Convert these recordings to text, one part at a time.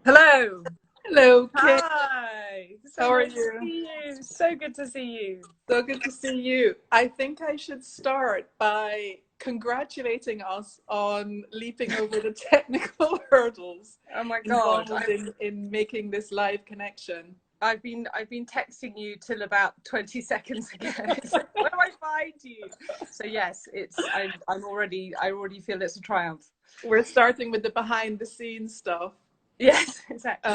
Hello. Hello, Kate. Hi. So How are nice to you? see you. So good to see you. So good to see you. I think I should start by congratulating us on leaping over the technical hurdles Oh my God. involved in making this live connection. I've been texting you till about 20 seconds ago. It's like, where do I find you? So yes, I already feel it's a triumph. We're starting with the behind the scenes stuff. Yes, exactly.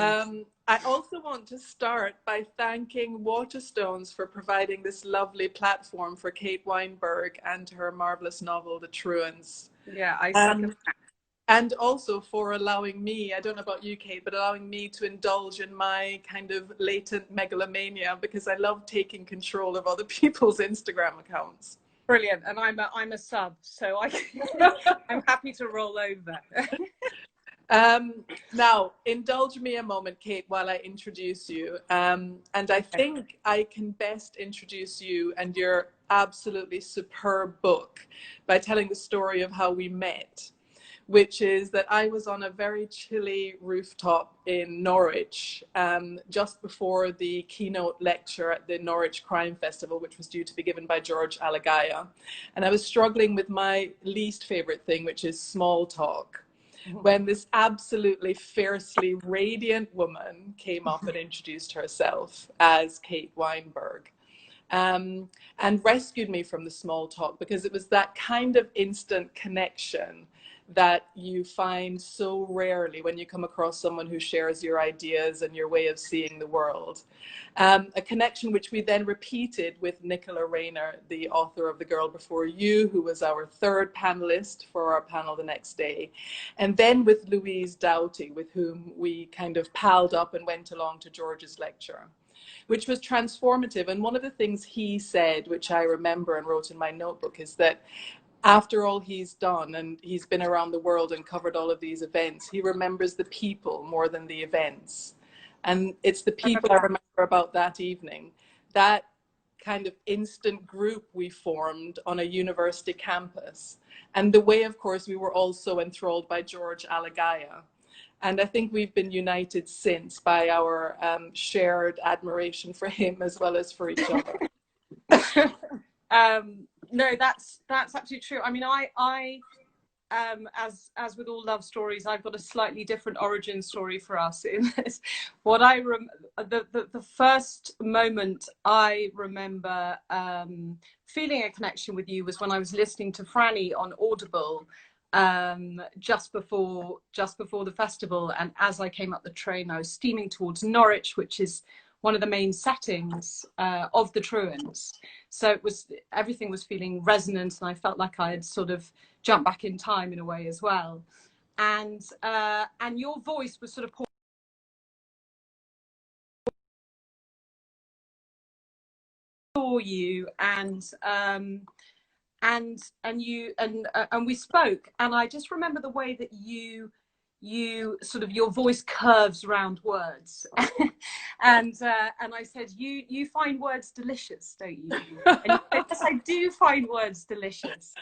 I also want to start by thanking Waterstones for providing this lovely platform for Kate Weinberg and her marvelous novel, The Truants. Yeah, I second Um, and also for allowing me, I don't know about you, Kate, but allowing me to indulge in my kind of latent megalomania because I love taking control of other people's Instagram accounts. brilliant. And I'm a sub, so I'm happy to roll over. Now, indulge me a moment, Kate, while I introduce you. And I think I can best introduce you and your absolutely superb book by telling the story of how we met, which is that I was on a very chilly rooftop in Norwich just before the keynote lecture at the Norwich Crime Festival, which was due to be given by George Alagaya. And I was struggling with my least favorite thing, which is small talk, when this absolutely fiercely radiant woman came up and introduced herself as Kate Weinberg. And rescued me from the small talk because it was that kind of instant connection that you find so rarely when you come across someone who shares your ideas and your way of seeing the world. A connection which we then repeated with Nicola Rayner, the author of The Girl Before You, who was our third panelist for our panel the next day. And then with Louise Doughty, with whom we kind of palled up and went along to George's lecture, which was transformative. And one of the things he said, which I remember and wrote in my notebook, is that after all he's done, and he's been around the world and covered all of these events, he remembers the people more than the events. And it's the people I remember about that evening, that kind of instant group we formed on a university campus. And the way, of course, we were also enthralled by George Alagaya. And I think we've been united since by our shared admiration for him as well as for each other. No, that's absolutely true. I mean, as with all love stories, I've got a slightly different origin story for us in this. What the first moment I remember feeling a connection with you was when I was listening to Franny on Audible just before the festival, and as I came up the train, I was steaming towards Norwich, which is one of the main settings of the Truants. So everything was feeling resonant, and I felt like I had sort of jumped back in time in a way as well. And your voice was sort of for you, and we spoke, and I just remember the way that you sort of, your voice curves around words. And I said, you find words delicious, don't you? And you said, yes, I do find words delicious.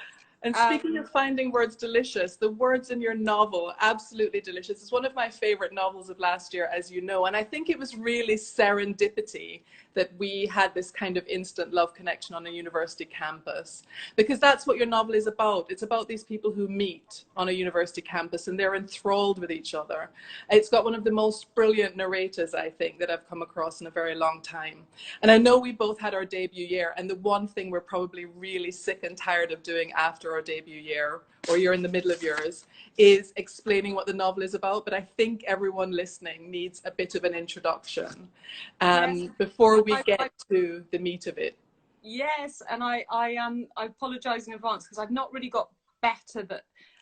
And speaking of finding words delicious, the words in your novel, absolutely delicious. It's one of my favorite novels of last year, as you know. And I think it was really serendipity that we had this kind of instant love connection on a university campus, because that's what your novel is about. It's about these people who meet on a university campus and they're enthralled with each other. It's got one of the most brilliant narrators, I think, that I've come across in a very long time. And I know we both had our debut year, and the one thing we're probably really sick and tired of doing after our debut year, or you're in the middle of yours, is explaining what the novel is about. But I think everyone listening needs a bit of an introduction before we get to the meat of it. Yes, and I apologize in advance because I've not really got better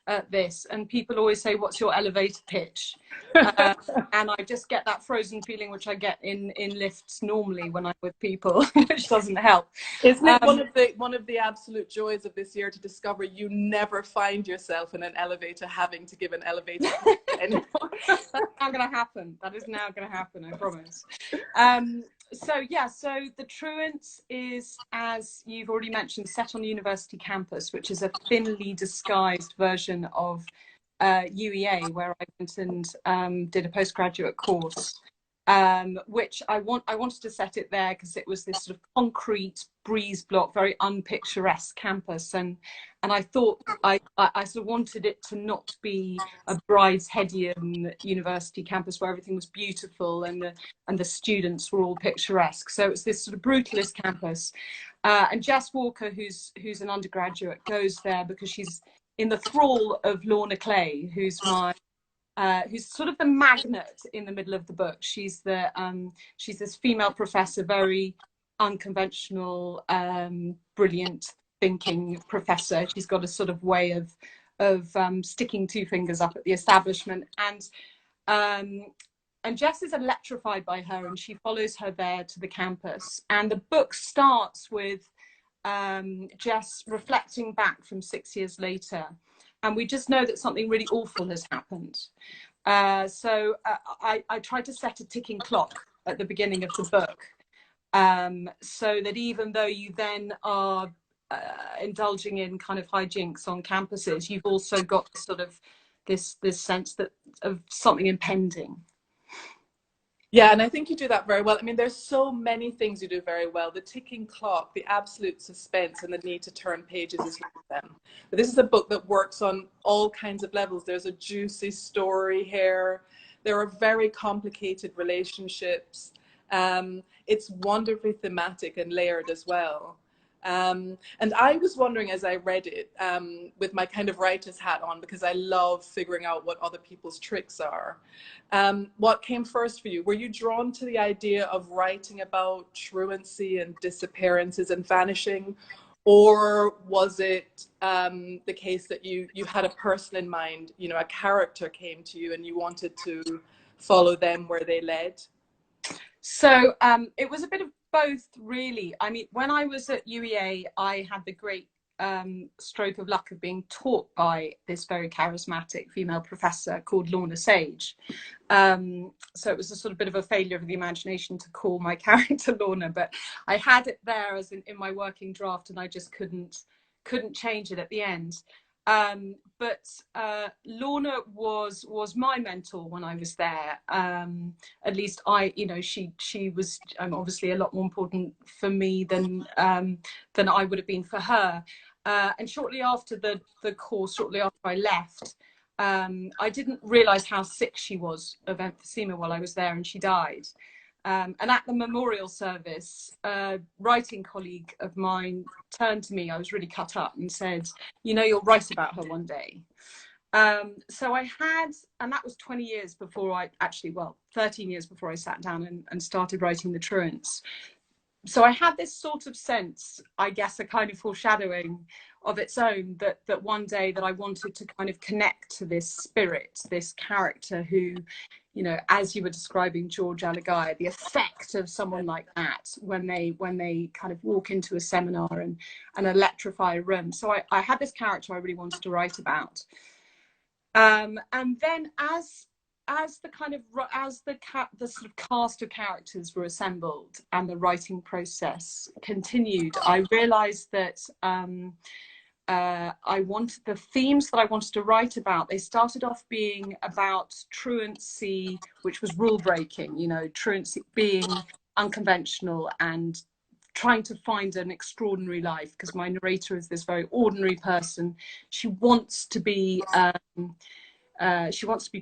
at this, and people always say, what's your elevator pitch? And I just get that frozen feeling which I get in lifts normally when I'm with people, which doesn't help. Isn't it one of the absolute joys of this year to discover you never find yourself in an elevator having to give an elevator pitch anymore? That's now going to happen. That is now going to happen, I promise. So The Truants is, as you've already mentioned, set on the university campus, which is a thinly disguised version of UEA, where I went and did a postgraduate course, which I wanted to set it there because it was this sort of concrete breeze block, very unpicturesque campus, and I thought I sort of wanted it to not be a bridesheadian university campus where everything was beautiful and the students were all picturesque. So it's this sort of brutalist campus, and Jess Walker, who's an undergraduate, goes there because she's in the thrall of Lorna Clay, who's sort of the magnet in the middle of the book. She's this female professor, very unconventional, brilliant thinking professor. She's got a sort of way of sticking two fingers up at the establishment, and Jess is electrified by her, and she follows her there to the campus. And the book starts with Jess reflecting back from 6 years later, and we just know that something really awful has happened. So I tried to set a ticking clock at the beginning of the book, so that even though you then are indulging in kind of hijinks on campuses, you've also got sort of this sense of something impending. Yeah, and I think you do that very well. I mean, there's so many things you do very well. The ticking clock, the absolute suspense, and the need to turn pages is one of them. But this is a book that works on all kinds of levels. There's a juicy story here. There are very complicated relationships. It's wonderfully thematic and layered as well. And I was wondering as I read it, with my kind of writer's hat on, because I love figuring out what other people's tricks are. What came first for you? Were you drawn to the idea of writing about truancy and disappearances and vanishing? Or was it the case that you had a person in mind, you know, a character came to you and you wanted to follow them where they led? So it was a bit of both, really. I mean, when I was at UEA, I had the great stroke of luck of being taught by this very charismatic female professor called Lorna Sage. So it was a sort of bit of a failure of the imagination to call my character Lorna, but I had it there as in my working draft, and I just couldn't change it at the end. But Lorna was my mentor when I was there. At least she was obviously a lot more important for me than I would have been for her. And shortly after the course, shortly after I left, I didn't realise how sick she was of emphysema while I was there, and she died. And at the memorial service, a writing colleague of mine turned to me, I was really cut up, and said, you know, you'll write about her one day. So I had, and that was 20 years before 13 years before I sat down and started writing the Truants. So I had this sort of sense, I guess, a kind of foreshadowing of its own, that one day that I wanted to kind of connect to this spirit, this character who, you know, as you were describing George Alagai, the effect of someone like that when they kind of walk into a seminar and electrify a room. So I had this character I really wanted to write about. And then as the sort of cast of characters were assembled and the writing process continued, I realized that I wanted the themes that I wanted to write about. They started off being about truancy, which was rule breaking, you know, truancy being unconventional and trying to find an extraordinary life, because my narrator is this very ordinary person. She wants to be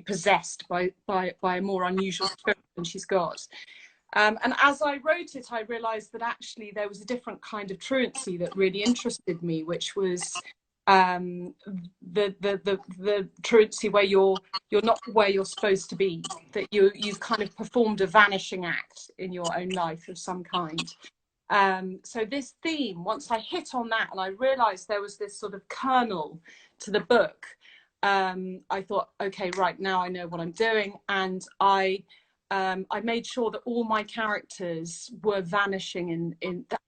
possessed by a more unusual spirit than she's got. And as I wrote it, I realized that actually there was a different kind of truancy that really interested me, which was the truancy where you're not where you're supposed to be, that you've kind of performed a vanishing act in your own life of some kind. So this theme, once I hit on that and I realized there was this sort of kernel to the book, I thought, okay, right, now I know what I'm doing. And I made sure that all my characters were vanishing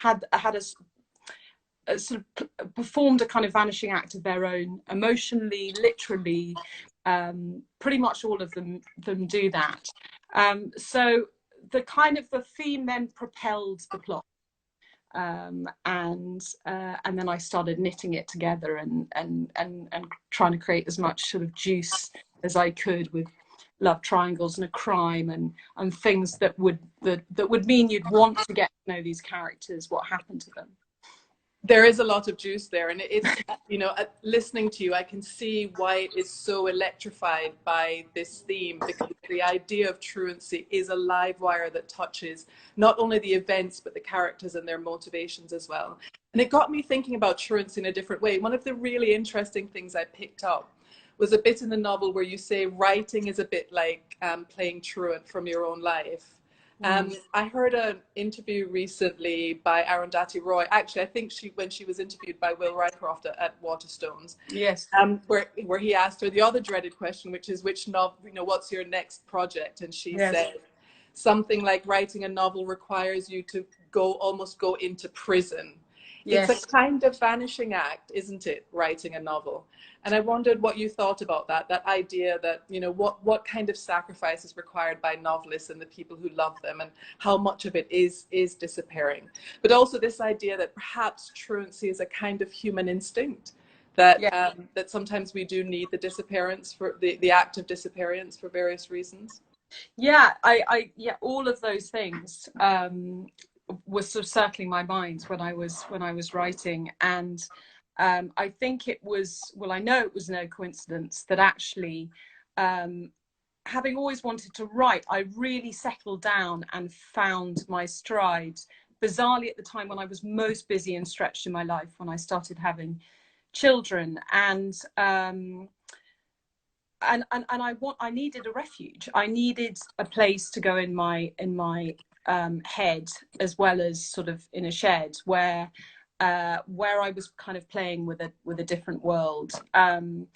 had a sort of performed a kind of vanishing act of their own, emotionally, literally. Pretty much all of them do that. So the theme then propelled the plot. and then I started knitting it together and trying to create as much sort of juice as I could with love triangles and a crime and things that would mean you'd want to get to know these characters, what happened to them. There is a lot of juice there, and it's, you know, listening to you, I can see why it is so electrified by this theme, because the idea of truancy is a live wire that touches not only the events but the characters and their motivations as well. And it got me thinking about truancy in a different way. One of the really interesting things I picked up was a bit in the novel where you say writing is a bit like playing truant from your own life. I heard an interview recently by Arundhati Roy. Actually, I think when she was interviewed by Will Rycroft at Waterstones. Yes. Where he asked her the other dreaded question, which is which novel, you know, what's your next project? And she said something like writing a novel requires you to almost go into prison. Yes. It's a kind of vanishing act, isn't it, writing a novel? And I wondered what you thought about that idea that, you know, what kind of sacrifice is required by novelists and the people who love them, and how much of it is disappearing. But also this idea that perhaps truancy is a kind of human instinct, that that sometimes we do need the disappearance, for the act of disappearance for various reasons. Yeah, yeah, all of those things was sort of circling my mind when I was writing, and I think it was, well, I know it was no coincidence that actually, having always wanted to write, I really settled down and found my stride bizarrely at the time when I was most busy and stretched in my life, when I started having children, and I needed a refuge. I needed a place to go in my head, as well as sort of in a shed where I was kind of playing with a different world. And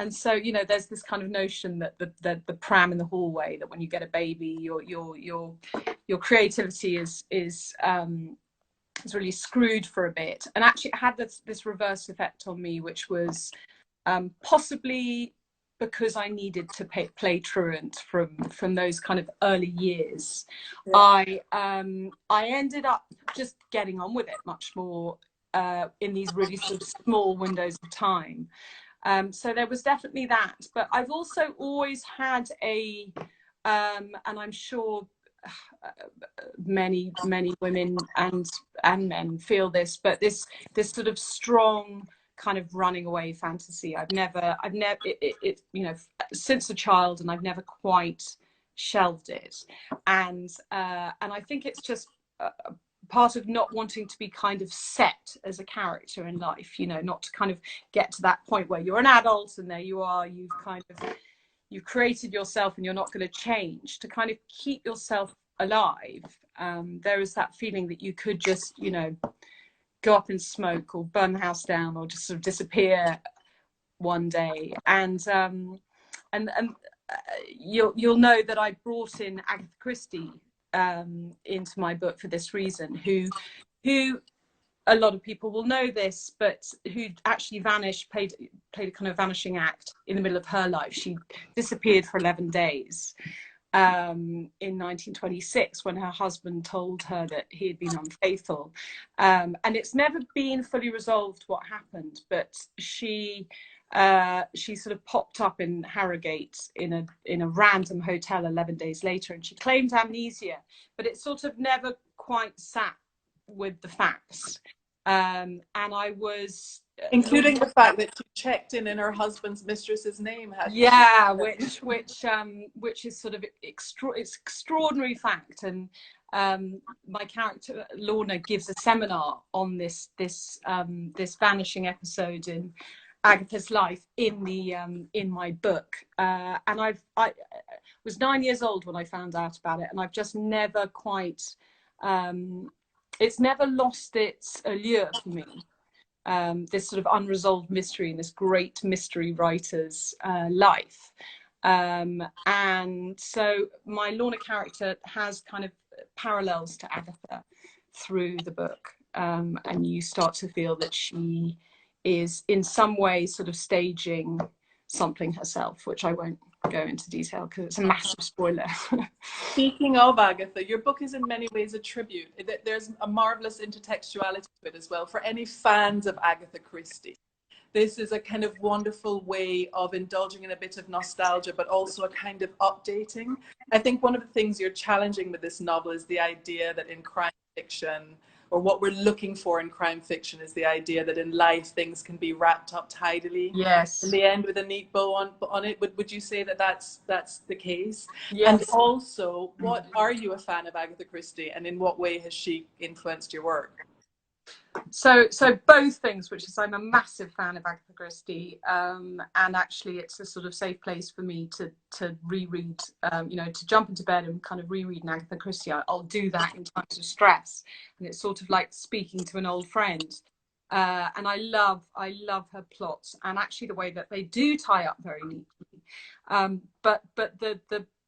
so, you know, there's this kind of notion that the pram in the hallway, that when you get a baby, your creativity is really screwed for a bit. And actually it had this reverse effect on me, which was possibly because I needed to play truant from those kind of early years. I ended up just getting on with it much more in these really sort of small windows of time. So there was definitely that. But I've also always had and I'm sure many women and men feel this, but this sort of strong kind of running away fantasy. I've never you know, since a child, and I've never quite shelved it. And I think it's just part of not wanting to be kind of set as a character in life, you know, not to kind of get to that point where you're an adult and there you are, you've created yourself and you're not going to change, to kind of keep yourself alive. There is that feeling that you could just, you know, go up in smoke or burn the house down or just sort of disappear one day. And you'll know that I brought in Agatha Christie into my book for this reason, who a lot of people will know this, but who actually played a kind of vanishing act in the middle of her life. She disappeared for 11 days in 1926, when her husband told her that he had been unfaithful, and it's never been fully resolved what happened, but she sort of popped up in Harrogate in a random hotel 11 days later, and she claimed amnesia, but it sort of never quite sat with the facts. And I was, including the fact that she checked in her husband's mistress's name. Yeah, which is sort of it's extraordinary fact. And my character Lorna gives a seminar on this vanishing episode in Agatha's life in my book, and I was 9 years old when I found out about it, and I've just never quite it's never lost its allure for me, this sort of unresolved mystery in this great mystery writer's life. And so my Lorna character has kind of parallels to Agatha through the book, and you start to feel that she is in some way sort of staging something herself, which I won't go into detail because it's a massive spoiler. Speaking of Agatha, your book is in many ways a tribute. There's a marvelous intertextuality to it as well. For any fans of Agatha Christie, this is a kind of wonderful way of indulging in a bit of nostalgia, but also a kind of updating. I think one of the things you're challenging with this novel is the idea that in crime fiction, or what we're looking for in crime fiction, is the idea that in life things can be wrapped up tidily. Yes. In the end, with a neat bow on it. Would you say that that's the case? Yes. And also, what are you a fan of Agatha Christie, and in what way has she influenced your work? So both things, which is I'm a massive fan of Agatha Christie, and actually it's a sort of safe place for me to reread, to jump into bed and kind of reread an Agatha Christie. I'll do that in times of stress, and it's sort of like speaking to an old friend. And I love her plots, and actually the way that they do tie up very neatly. But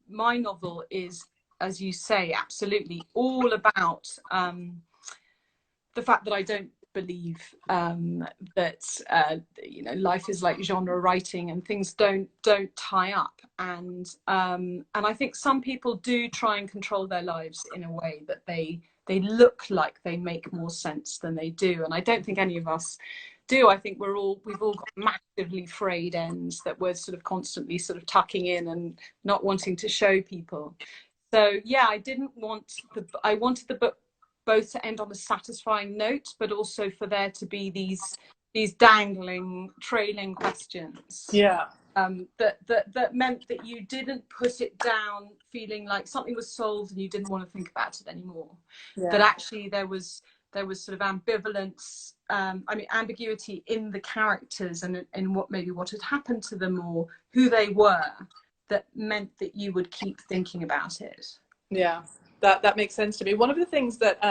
my novel is, as you say, absolutely all about the fact that I don't believe that life is like genre writing and things don't tie up, and I think some people do try and control their lives in a way that they look like they make more sense than they do, and I don't think any of us do. I think we've all got massively frayed ends that we're sort of constantly sort of tucking in and not wanting to show people. So yeah, I wanted the book both to end on a satisfying note, but also for there to be these dangling, trailing questions. Yeah. That meant that you didn't put it down feeling like something was solved and you didn't want to think about it anymore. Yeah. That actually there was sort of ambivalence, ambiguity in the characters and in what had happened to them or who they were, that meant that you would keep thinking about it. Yeah. That makes sense to me. One of the things that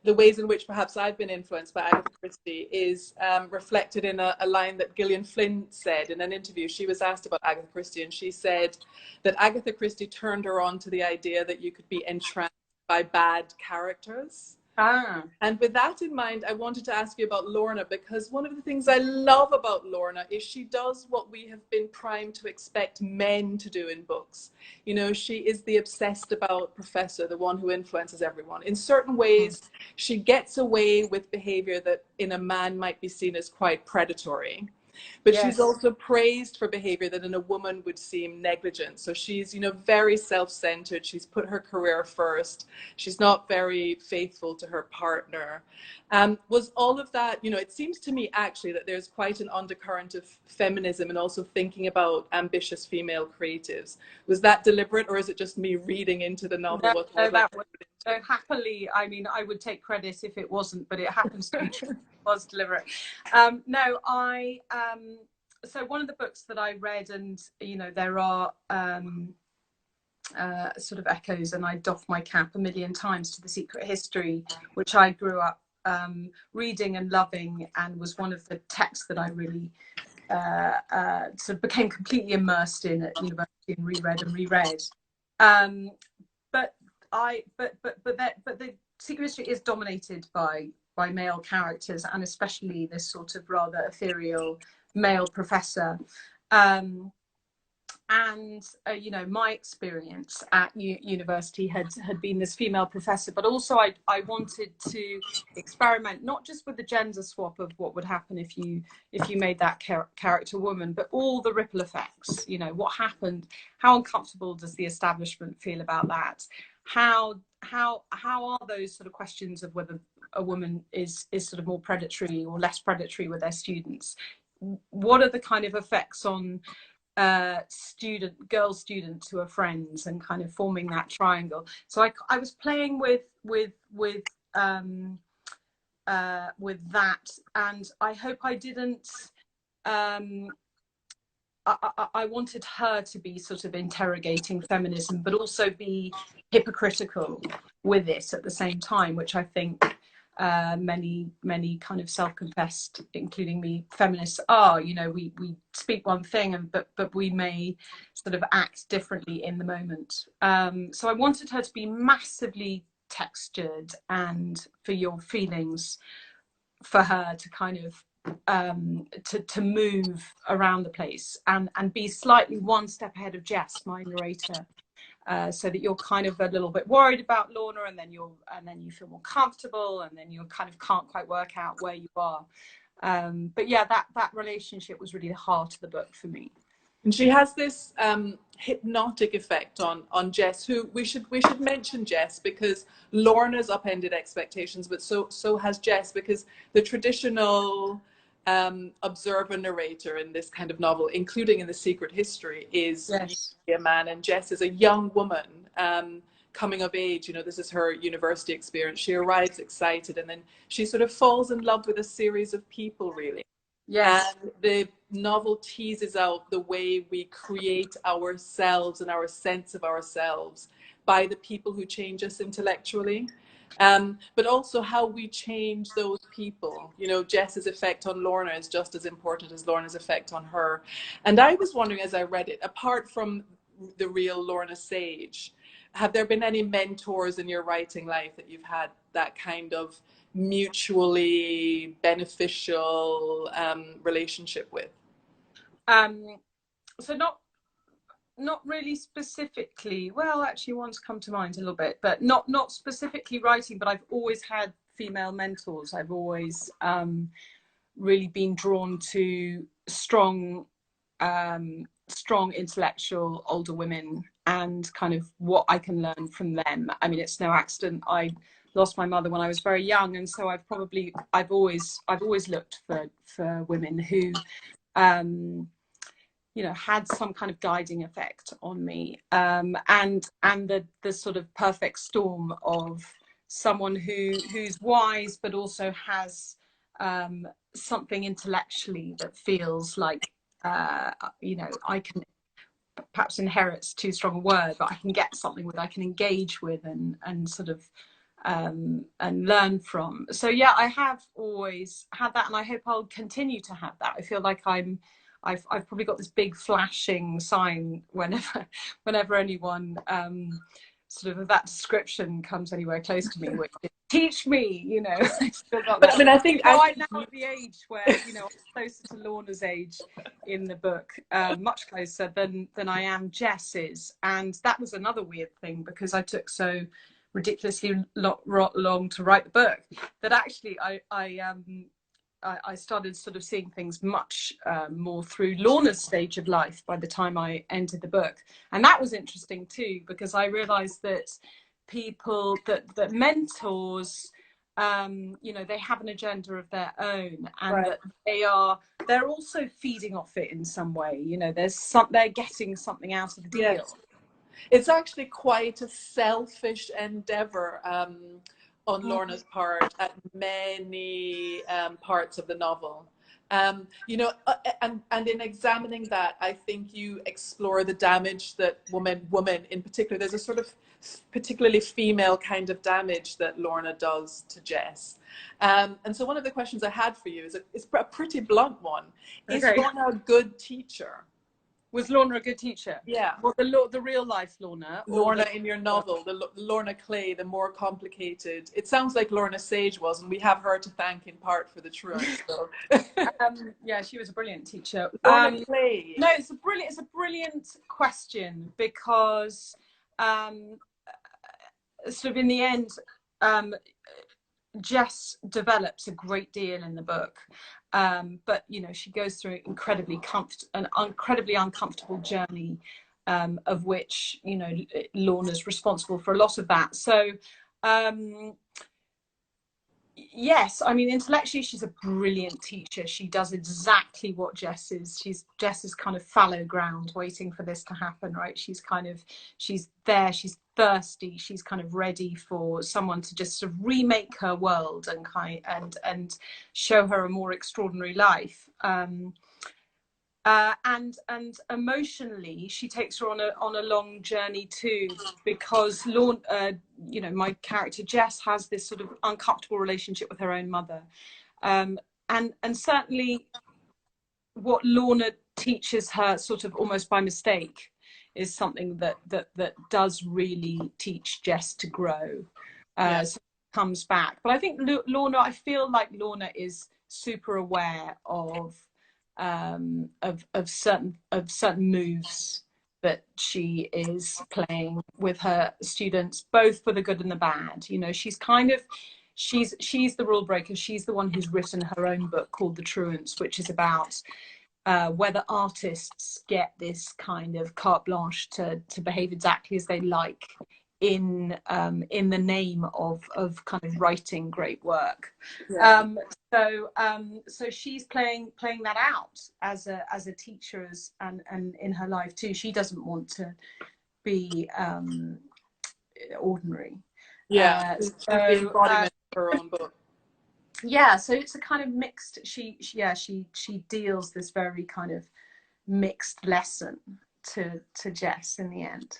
the ways in which perhaps I've been influenced by Agatha Christie is reflected in a line that Gillian Flynn said in an interview. She was asked about Agatha Christie, and she said that Agatha Christie turned her on to the idea that you could be entranced by bad characters. And with that in mind, I wanted to ask you about Lorna, because one of the things I love about Lorna is she does what we have been primed to expect men to do in books. You know, she is the obsessed about professor, the one who influences everyone. In certain ways, she gets away with behavior that in a man might be seen as quite predatory. But yes, she's also praised for behavior that in a woman would seem negligent. So she's, very self-centered. She's put her career first. She's not very faithful to her partner. Was all of that, it seems to me actually that there's quite an undercurrent of feminism and also thinking about ambitious female creatives. Was that deliberate, or is it just me reading into the novel? So happily, I would take credit if it wasn't, but it happens to be true. Was deliberate. So one of the books that I read, and there are sort of echoes, and I doff my cap a million times to The Secret History, which I grew up reading and loving, and was one of the texts that I really sort of became completely immersed in at university and reread. But the Secret History is dominated by male characters, and especially this sort of rather ethereal male professor. My experience at university had been this female professor, but also I wanted to experiment not just with the gender swap of what would happen if you made that character woman, but all the ripple effects. What happened? How uncomfortable does the establishment feel about that? How are those sort of questions of whether a woman is sort of more predatory or less predatory with their students? What are the kind of effects on girl students who are friends, and kind of forming that triangle? So I was playing with that, and I hope I didn't. I wanted her to be sort of interrogating feminism, but also be hypocritical with it at the same time, which I think many kind of self-confessed, including me, feminists are. We speak one thing, but we may sort of act differently in the moment. So I wanted her to be massively textured, and for your feelings, for her to kind of to move around the place and be slightly one step ahead of Jess, my narrator. So that you're kind of a little bit worried about Lorna, and then you feel more comfortable, and then you kind of can't quite work out where you are. But yeah, that relationship was really the heart of the book for me. And she has this hypnotic effect on Jess, who we should mention Jess, because Lorna's upended expectations, but so has Jess, because the traditional observer narrator in this kind of novel, including in The Secret History, is Yes. a man, and Jess is a young woman coming of age. This is her university experience. She arrives excited, and then she sort of falls in love with a series of people, really. Yes. And the novel teases out the way we create ourselves and our sense of ourselves by the people who change us intellectually. But also how we change those people. Jess's effect on Lorna is just as important as Lorna's effect on her. And I was wondering, as I read it, apart from the real Lorna Sage, have there been any mentors in your writing life that you've had that kind of mutually beneficial relationship with? So not really specifically. Well, actually, one's come to mind a little bit, but not specifically writing. But I've always had female mentors. I've always really been drawn to strong intellectual older women, and kind of what I can learn from them. I mean, it's no accident I lost my mother when I was very young, and so I've always looked for women who had some kind of guiding effect on me, and the sort of perfect storm of someone who's wise but also has something intellectually that feels like I can, perhaps inherit's too strong a word, but I can get something that I can engage with and sort of and learn from. So yeah, I have always had that, and I hope I'll continue to have that. I feel like I've probably got this big flashing sign whenever anyone sort of that description comes anywhere close to me, which is, teach me, I still got that. But I mean, I think I'm now at the age where, I'm closer to Lorna's age in the book, much closer than I am Jess's. And that was another weird thing, because I took so ridiculously long to write the book, that actually I started sort of seeing things much more through Lorna's stage of life by the time I entered the book. And that was interesting too, because I realized that people, that mentors, they have an agenda of their own, and right. that they're also feeding off it in some way. They're getting something out of the deal. Yes. It's actually quite a selfish endeavor on Lorna's part at many parts of the novel. And in examining that, I think you explore the damage that women in particular, there's a sort of particularly female kind of damage that Lorna does to Jess. And so one of the questions I had for you is a pretty blunt one. Okay. Is Lorna a good teacher? Was Lorna a good teacher? Yeah. Well, the real life Lorna? Lorna in your novel, the Lorna Clay, the more complicated. It sounds like Lorna Sage was, and we have her to thank in part for the Truants. So. Yeah, she was a brilliant teacher. Lorna Clay. No, it's a brilliant question, because sort of in the end, Jess develops a great deal in the book. But she goes through an incredibly uncomfortable journey, of which Lorna's responsible for a lot of that. So yes, I mean, intellectually she's a brilliant teacher. She does exactly what Jess is. Jess is kind of fallow ground, waiting for this to happen, right? She's there, she's thirsty, she's kind of ready for someone to just sort of remake her world and show her a more extraordinary life. And emotionally, she takes her on a long journey too, because my character Jess has this sort of uncomfortable relationship with her own mother, and certainly what Lorna teaches her, sort of almost by mistake, is something that does really teach Jess to grow. So it comes back. But I think Lorna, I feel like Lorna is super aware of certain moves that she is playing with her students, both for the good and the bad. You know, she's the rule breaker. She's the one who's written her own book called The Truants, which is about whether artists get this kind of carte blanche to behave exactly as they like in the name of kind of writing great work. Yeah. So she's playing that out as a teacher, and in her life too. She doesn't want to be ordinary. Yeah, she's the embodiment of her own book. Yeah, so it's a kind of mixed. She deals this very kind of mixed lesson to Jess in the end.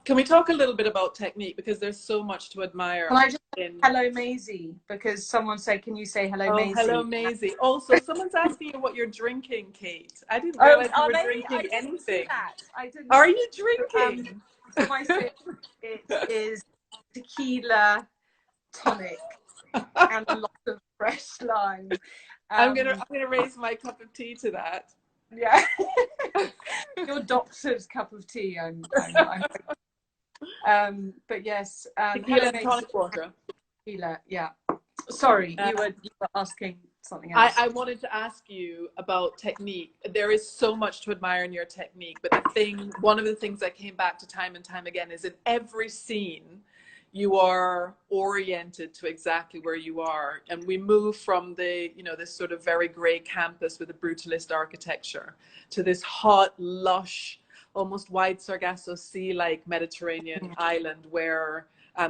Can we talk a little bit about technique, because there's so much to admire? Can I just hello Maisie, because someone said, can you say hello Maisie? Hello Maisie. Also, someo's asking you what you're drinking, Kate. I didn't realize you were drinking anything. I didn't. Are you drinking? My sip, it is tequila tonic and a lot of fresh lime. I'm gonna raise my cup of tea to that. Yeah. Your doctor's cup of tea. But yes, tequila and tonic water. Tequila, yeah. Sorry, you were asking something else. I wanted to ask you about technique. There is so much to admire in your technique, but one of the things that came back to time and time again is in every scene you are oriented to exactly where you are, and we move from the, you know, this sort of very grey campus with a brutalist architecture to this hot, lush, almost wide Sargasso Sea-like Mediterranean island where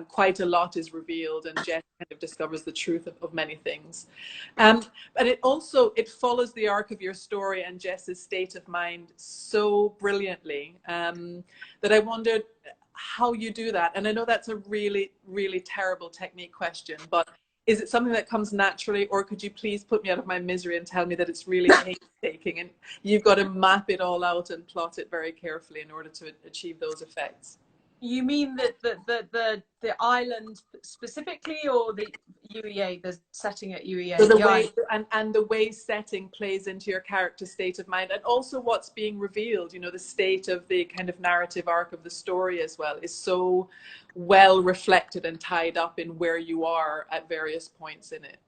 quite a lot is revealed, and Jess kind of discovers the truth of many things. And it follows the arc of your story and Jess's state of mind so brilliantly that I wondered how you do that. And I know that's a really, really terrible technique question, but is it something that comes naturally, or could you please put me out of my misery and tell me that it's really painstaking and you've got to map it all out and plot it very carefully in order to achieve those effects? You mean the island specifically, or the UEA, the setting at UEA? So the way and the way setting plays into your character's state of mind, and also what's being revealed, you know, the state of the kind of narrative arc of the story as well is so well reflected and tied up in where you are at various points in it.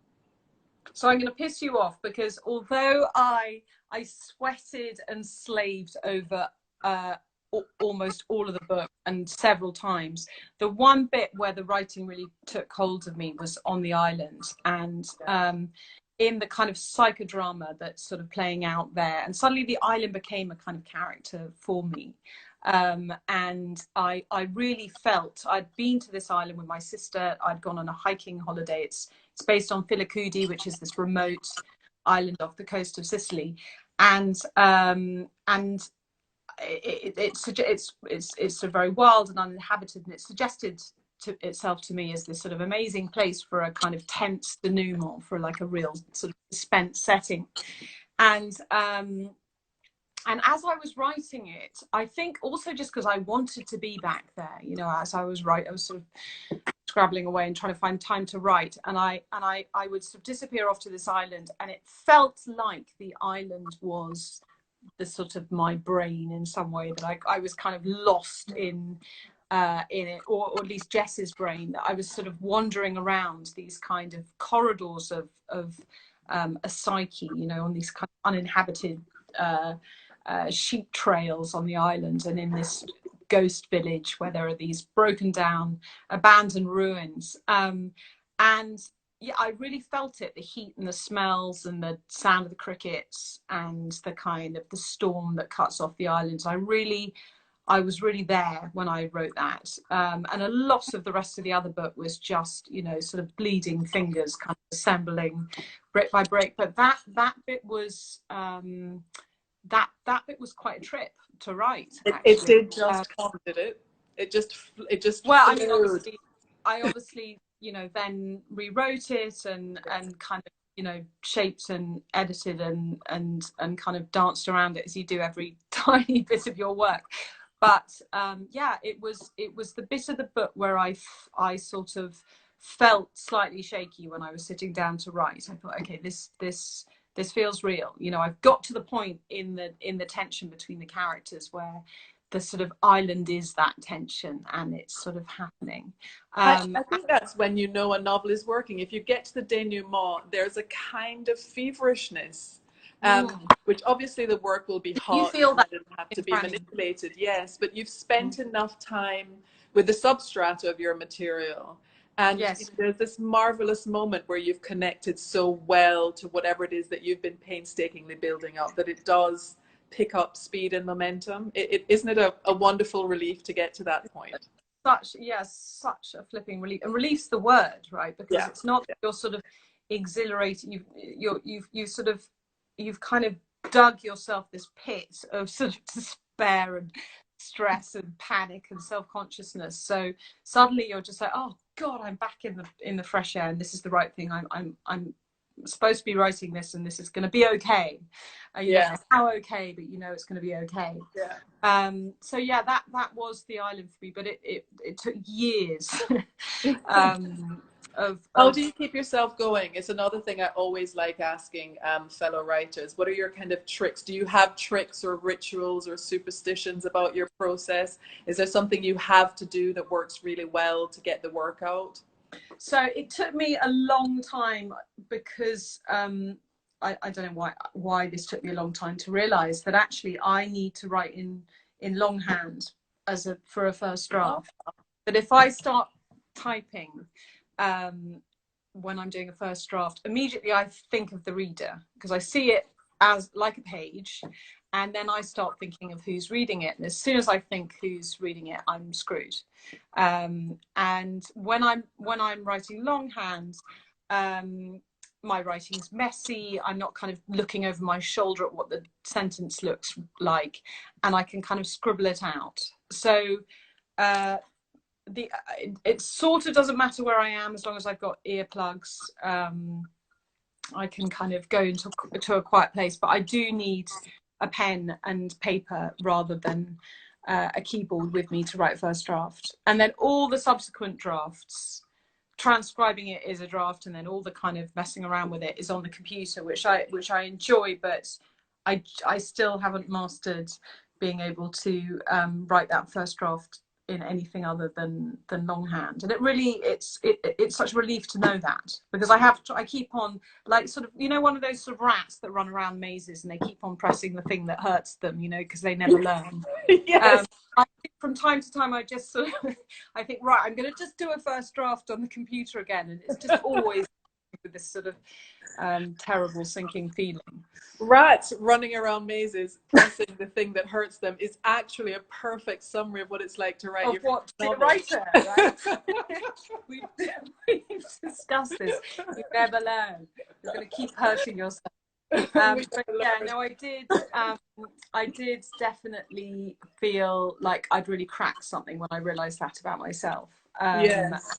So I'm going to piss you off, because although I sweated and slaved over almost all of the book and several times, the one bit where the writing really took hold of me was on the island, and in the kind of psychodrama that's sort of playing out there, and suddenly the island became a kind of character for me. And I really felt I'd been to this island with my sister. I'd gone on a hiking holiday. It's based on Filicudi, which is this remote island off the coast of Sicily, and it's a very wild and uninhabited, and it suggested itself to me as this sort of amazing place for a kind of tense denouement, for like a real sort of suspense setting. And as I was writing it, I think also just because I wanted to be back there, you know, as I was writing, I was sort of scrabbling away and trying to find time to write, and I would sort of disappear off to this island, and it felt like the island was the sort of my brain in some way, that I was kind of lost in it, or at least Jess's brain, that I was sort of wandering around these kind of corridors of a psyche, you know, on these kind of uninhabited sheep trails on the island, and in this ghost village where there are these broken down abandoned ruins, and yeah, I really felt it, the heat and the smells and the sound of the crickets and the kind of the storm that cuts off the islands. I was really there when I wrote that. And a lot of the rest of the other book was just, you know, sort of bleeding fingers kind of assembling brick by brick. But that bit was that bit was quite a trip to write. It did just come, did it? It just well, I mean, obviously you know, then rewrote it and kind of, you know, shaped and edited and kind of danced around it as you do every tiny bit of your work. But yeah, it was the bit of the book where I sort of felt slightly shaky when I was sitting down to write. I thought, okay, this feels real. You know, I've got to the point in the tension between the characters where the sort of island is that tension and it's sort of happening. I think that's when you know a novel is working. If you get to the denouement, there's a kind of feverishness, which obviously the work will be hot. You feel that it doesn't have to be manipulated, yes, but you've spent enough time with the substrata of your material. And yes. There's this marvelous moment where you've connected so well to whatever it is that you've been painstakingly building up that it does pick up speed and momentum. Isn't it a wonderful relief to get to that point? Such a flipping relief. And relief's the word, right? Because it's not that you're sort of exhilarating. You've kind of dug yourself this pit of sort of despair and stress and panic and self-consciousness. So suddenly you're just like, oh God, I'm back in the fresh air, and this is the right thing. I'm supposed to be writing this, and this is going to be okay. You know how okay, but you know it's going to be okay. So yeah, that was the island for me, but it took years. How do you keep yourself going? It's another thing I always like asking fellow writers. What are your kind of tricks? Do you have tricks or rituals or superstitions about your process? Is there something you have to do that works really well to get the work out? So it took me a long time because I don't know why this took me a long time to realize that actually I need to write in longhand for a first draft. That if I start typing when I'm doing a first draft, immediately I think of the reader because I see it as like a page, and then I start thinking of who's reading it, and as soon as I think who's reading it, I'm screwed. And when I'm writing longhand, my writing's messy. I'm not kind of looking over my shoulder at what the sentence looks like, and I can kind of scribble it out. So it sort of doesn't matter where I am as long as I've got earplugs. I can kind of go into a quiet place, but I do need a pen and paper rather than a keyboard with me to write first draft. And then all the subsequent drafts, transcribing it is a draft, and then all the kind of messing around with it is on the computer, which I enjoy, but I still haven't mastered being able to write that first draft in anything other than longhand. And it's such a relief to know that, because I keep on, like, sort of, you know, one of those sort of rats that run around mazes and they keep on pressing the thing that hurts them, you know, because they never learn. Yes. I think from time to time I just sort of I think, right, I'm going to just do a first draft on the computer again, and it's just always with this sort of terrible sinking feeling. Rats running around mazes pressing the thing that hurts them is actually a perfect summary of what it's like to write your writer, right? We've discussed this. You never learn. You're going to keep hurting yourself. But yeah, no, I did definitely feel like I'd really cracked something when I realized that about myself. Yes.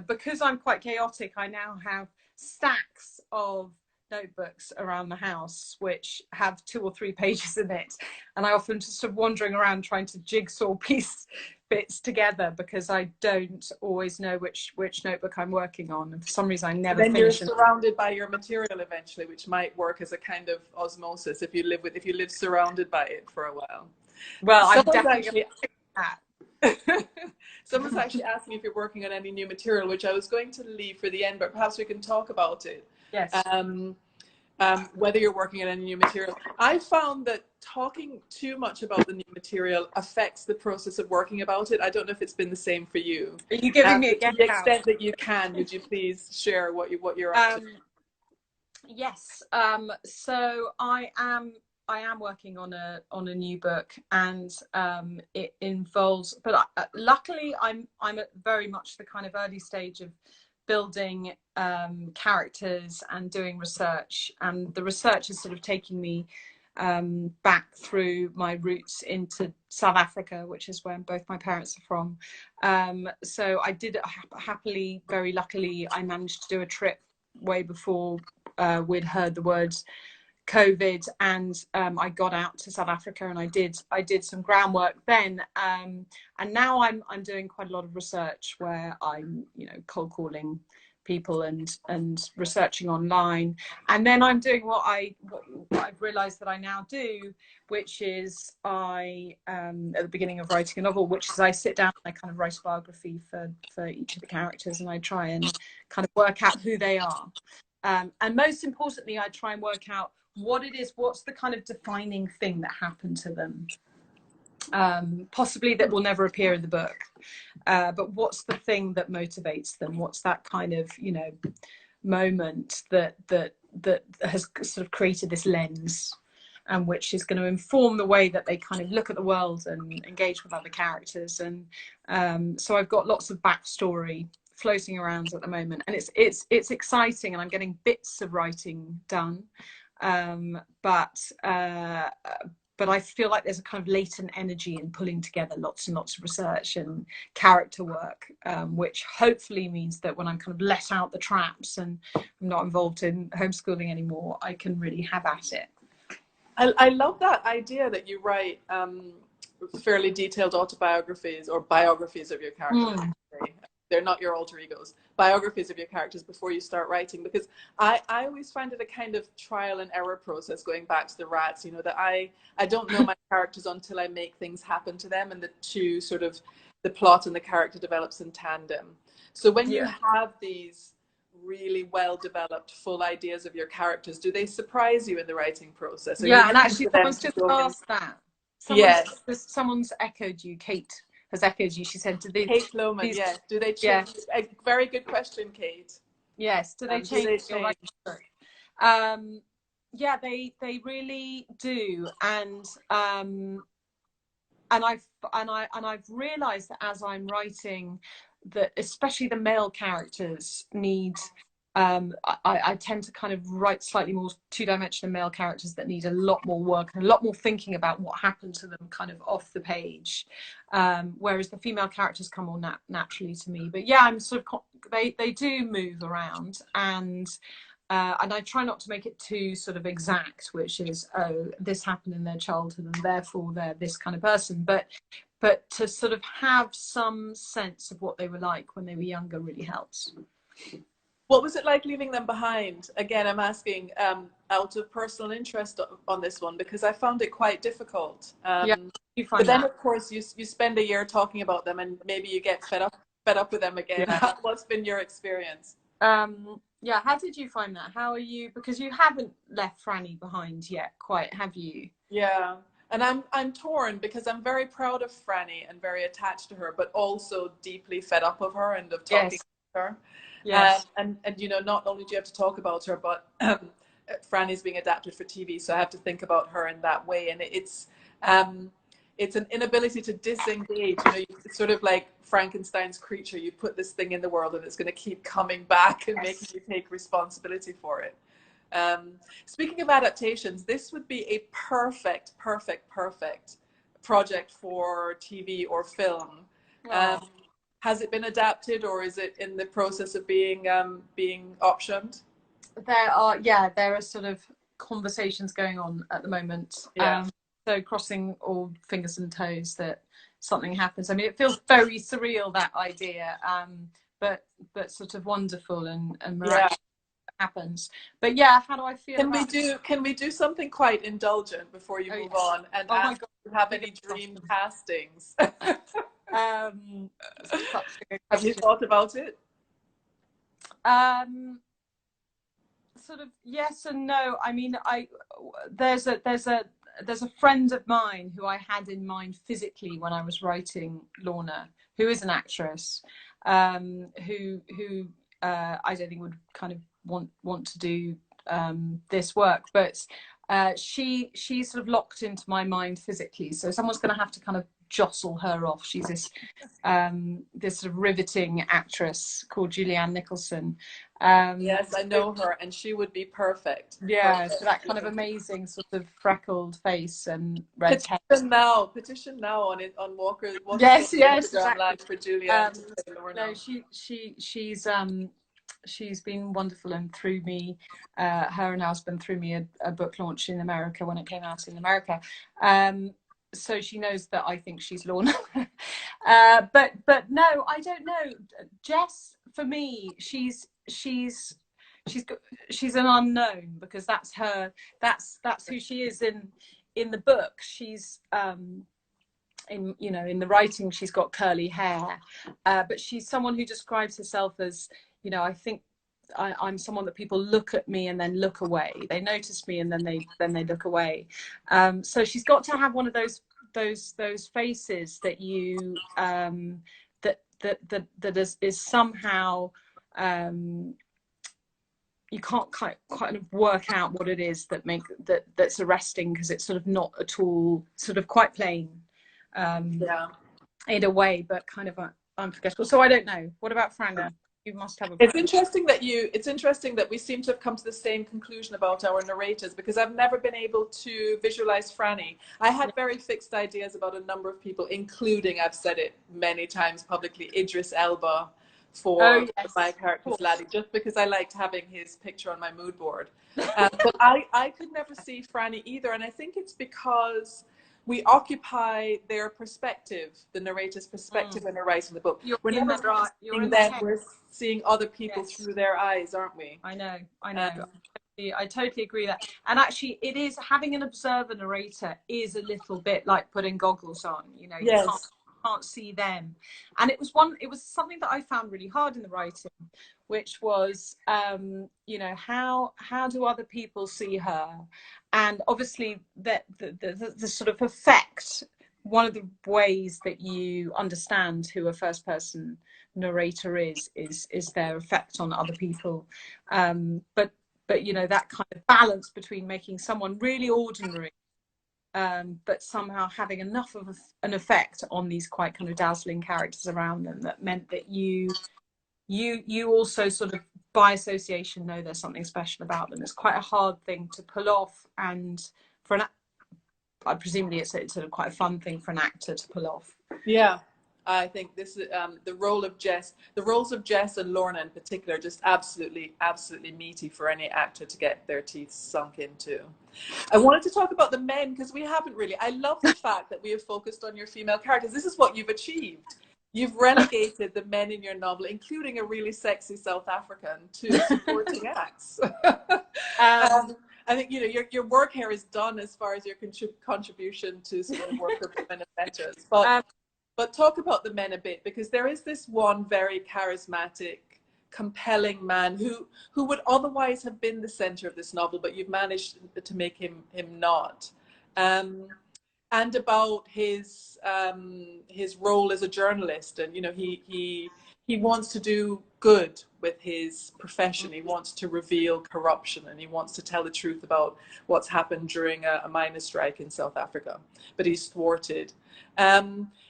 Because I'm quite chaotic, I now have stacks of notebooks around the house which have 2 or 3 pages in it, and I often just sort of wandering around trying to jigsaw piece bits together because I don't always know which notebook I'm working on, and for some reason I never then finish. You're surrounded by your material eventually, which might work as a kind of osmosis if you live surrounded by it for a while. Well, I'm definitely Someone's actually asked me if you're working on any new material, which I was going to leave for the end, but perhaps we can talk about it. Yes. Whether you're working on any new material. I found that talking too much about the new material affects the process of working about it. I don't know if it's been the same for you. Are you giving me a to the extent that you can, would you please share what you're up to? Yes. So I am working on a new book, and it involves, but luckily I'm at very much the kind of early stage of building characters and doing research, and the research is sort of taking me back through my roots into South Africa, which is where both my parents are from. So I did happily, very luckily, I managed to do a trip way before we'd heard the words COVID, and I got out to South Africa, and I did some groundwork then, and now I'm doing quite a lot of research where I'm, you know, cold calling people and researching online, and then I'm doing what I've realized that I now do, which is I at the beginning of writing a novel, which is I sit down and I kind of write a biography for each of the characters, and I try and kind of work out who they are, and most importantly I try and work out what it is, what's the kind of defining thing that happened to them, possibly that will never appear in the book, but what's the thing that motivates them, what's that kind of, you know, moment that has sort of created this lens, and which is going to inform the way that they kind of look at the world and engage with other characters. And so I've got lots of backstory floating around at the moment, and it's exciting, and I'm getting bits of writing done, but I feel like there's a kind of latent energy in pulling together lots and lots of research and character work, which hopefully means that when I'm kind of let out the traps and I'm not involved in homeschooling anymore, I can really have at it. I love that idea that you write fairly detailed autobiographies or biographies of your characters. They're not your alter egos, biographies of your characters before you start writing, because I always find it a kind of trial and error process, going back to the rats, you know, that I don't know my characters until I make things happen to them, and the two sort of, the plot and the character develops in tandem. So when you have these really well developed full ideas of your characters, do they surprise you in the writing process? And actually someone's just asked that. Someone's echoed you. Kate has echoed you. She said, "Do they?" Kate Lohman, yes. Do they change? Yeah. A very good question, Kate. Yes. Do they change? Yeah, they really do, and I've realised that as I'm writing, that especially the male characters need. I tend to kind of write slightly more two-dimensional male characters that need a lot more work and a lot more thinking about what happened to them kind of off the page, whereas the female characters come more naturally to me. But yeah, I'm sort of, they do move around, and I try not to make it too sort of exact, which is, oh, this happened in their childhood and therefore they're this kind of person, but to sort of have some sense of what they were like when they were younger really helps. What was it like leaving them behind? Again, I'm asking out of personal interest on this one, because I found it quite difficult. You find but then, of course, you spend a year talking about them, and maybe you get fed up with them again. Yeah. What's been your experience? Yeah, how did you find that? How are you? Because you haven't left Franny behind yet, quite, have you? Yeah, and I'm torn, because I'm very proud of Franny and very attached to her, but also deeply fed up of her and of talking to her. Yes. And you know, not only do you have to talk about her, but Franny's being adapted for TV, so I have to think about her in that way. And it's an inability to disengage. You know, it's sort of like Frankenstein's creature. You put this thing in the world, and it's going to keep coming back and making you take responsibility for it. Speaking of adaptations, this would be a perfect project for TV or film. Has it been adapted, or is it in the process of being optioned? There are sort of conversations going on at the moment. So crossing all fingers and toes that something happens. I mean, it feels very surreal, that idea, but sort of wonderful and miraculous happens. But yeah, how do I feel? Can we do something quite indulgent before you move on, and ask if you have any dream castings? Have you thought about it? Sort of yes and no. I mean, there's a friend of mine who I had in mind physically when I was writing Lorna, who is an actress, who I don't think would kind of want to do this work, but she's sort of locked into my mind physically. So someone's going to have to kind of jostle her off. She's this sort of riveting actress called Julianne Nicholson. Yes, I know her, and she would be perfect. Yeah, so that kind of amazing sort of freckled face and red hair. Petition now on Walker. Yes, exactly. For Julianne. No, she's She's been wonderful and threw me, her and her husband threw me a book launch in America when it came out in America. So she knows that I think she's Lorna. But no, I don't know. Jess, for me, she's an unknown, because that's her. That's who she is in the book. She's in the writing, she's got curly hair, but she's someone who describes herself as, I think I'm someone that people look at me and then look away. They notice me and then they look away. So she's got to have one of those faces that you that is somehow you can't kind of work out what it is that's arresting, because it's sort of not at all, sort of quite plain. Yeah. In a way, but kind of unforgettable. So I don't know. What about Franga? You must have a. It's interesting that we seem to have come to the same conclusion about our narrators, because I've never been able to visualize Franny. I had very fixed ideas about a number of people, including, I've said it many times publicly, Idris Elba for my character's laddie, just because I liked having his picture on my mood board. But I could never see Franny either, and I think it's because we occupy their perspective, the narrator's perspective, when they're writing the book. We're never seeing them, we're seeing other people through their eyes, aren't we? I know. I totally agree that. And actually, it is, having an observer narrator is a little bit like putting goggles on. You can't see them. And it was something that I found really hard in the writing, which was how do other people see her? And obviously that the sort of effect, one of the ways that you understand who a first person narrator is their effect on other people. But that kind of balance between making someone really ordinary, but somehow having enough of an effect on these quite kind of dazzling characters around them, that meant that you also sort of by association know there's something special about them. It's quite a hard thing to pull off, and presumably it's sort of quite a fun thing for an actor to pull off. Yeah, I think this is the roles of Jess and Lorna in particular, just absolutely meaty for any actor to get their teeth sunk into. I wanted to talk about the men, because we haven't really. I love the fact that we have focused on your female characters. This is what you've achieved. You've relegated the men in your novel, including a really sexy South African, to supporting acts. I think your work here is done as far as your contribution to sort of work for women and veterans. But talk about the men a bit, because there is this one very charismatic, compelling man who would otherwise have been the center of this novel, but you've managed to make him not. And about his role as a journalist, and he wants to do good with his profession. He wants to reveal corruption, and he wants to tell the truth about what's happened during a miners' strike in South Africa, but he's thwarted.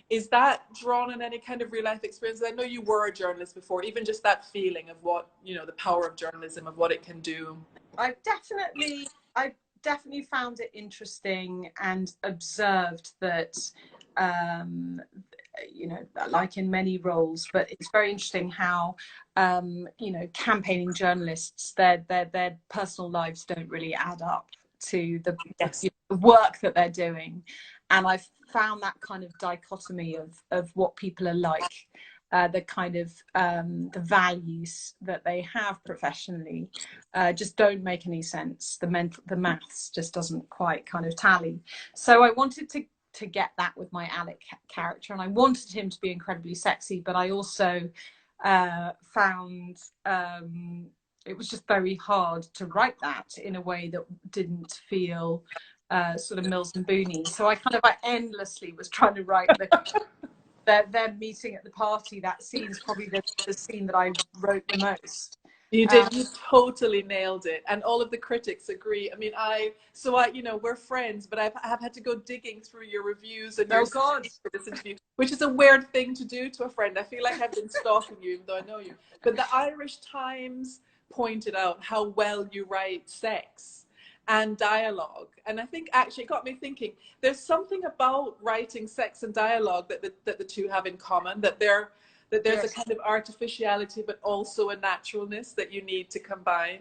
Is that drawn on any kind of real life experience? I know you were a journalist before, even just that feeling of what, the power of journalism, of what it can do. I definitely found it interesting, and observed that, like in many roles, but it's very interesting how, campaigning journalists, their personal lives don't really add up to the work that they're doing. And I've found that kind of dichotomy of what people are like, the kind of the values that they have professionally just don't make any sense. The maths just doesn't quite kind of tally. So I wanted to get that with my Alec character, and I wanted him to be incredibly sexy, but I also found it was just very hard to write that in a way that didn't feel sort of Mills and Booney. So I endlessly was trying to write them meeting at the party. That scene is probably the scene that I wrote the most. You did. You totally nailed it, and all of the critics agree. I mean, we're friends, but I've had to go digging through your reviews and your for this interview, which is a weird thing to do to a friend. I feel like I've been stalking you, even though I know you. But the Irish Times pointed out how well you write sex and dialogue, and I think actually it got me thinking. There's something about writing sex and dialogue that the two have in common. That that there's a kind of artificiality, but also a naturalness that you need to combine.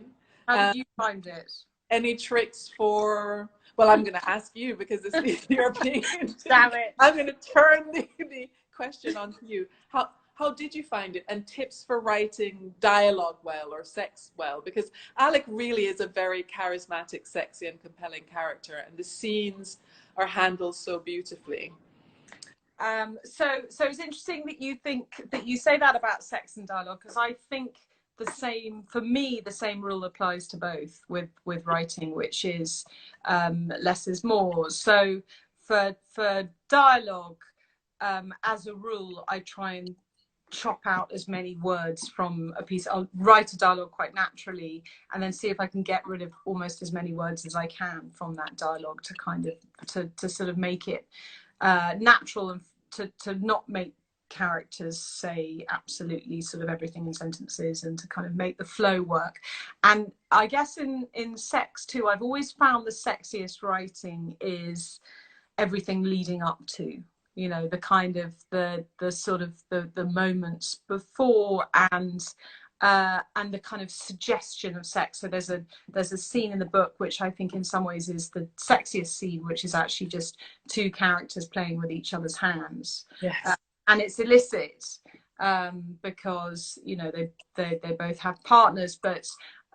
How did you find it? Any tricks for, well, I'm going to ask you because this is your opinion. Damn it. I'm going to turn the question on to you. How did you find it? And tips for writing dialogue well or sex well? Because Alec really is a very charismatic, sexy and compelling character, and the scenes are handled so beautifully. So it's interesting that you think that you say that about sex and dialogue, because I think the same, for me, the same rule applies to both with writing, which is less is more. So for dialogue, as a rule, I try and chop out as many words from a piece. I'll write a dialogue quite naturally and then see if I can get rid of almost as many words as I can from that dialogue to kind of to sort of make it natural, and to not make characters say absolutely sort of everything in sentences, and to kind of make the flow work. And I guess in sex too, I've always found the sexiest writing is everything leading up to, you know, the kind of the sort of the moments before, and the kind of suggestion of sex. So there's a scene in the book which I think in some ways is the sexiest scene, which is actually just two characters playing with each other's hands. Yes. And it's illicit, because, you know, they both have partners, but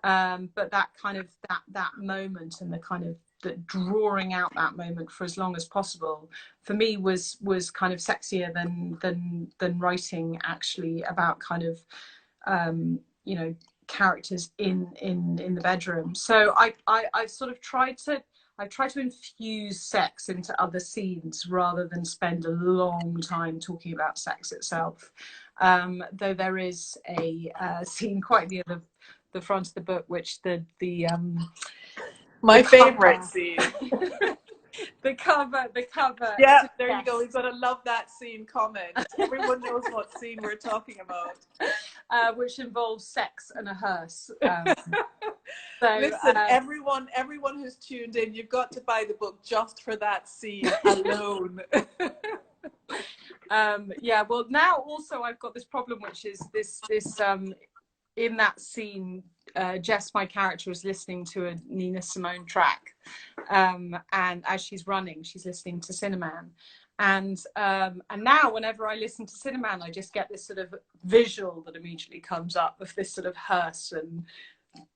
that kind of that moment, and the kind of the drawing out that moment for as long as possible, for me was kind of sexier than writing actually about kind of you know, characters in the bedroom. So I sort of try to infuse sex into other scenes rather than spend a long time talking about sex itself. Though there is a scene quite near the front of the book, which my favorite scene. the cover. Yeah, there you go. We've got to love that scene comment. Everyone knows what scene we're talking about. Which involves sex and a hearse. So, listen, everyone who's tuned in, you've got to buy the book just for that scene alone. Yeah, well, now also I've got this problem, which is this in that scene, Jess, my character, is listening to a Nina Simone track, and as she's running, she's listening to Cinnamon. And now whenever I listen to Cinnamon, I just get this sort of visual that immediately comes up of this sort of hearse and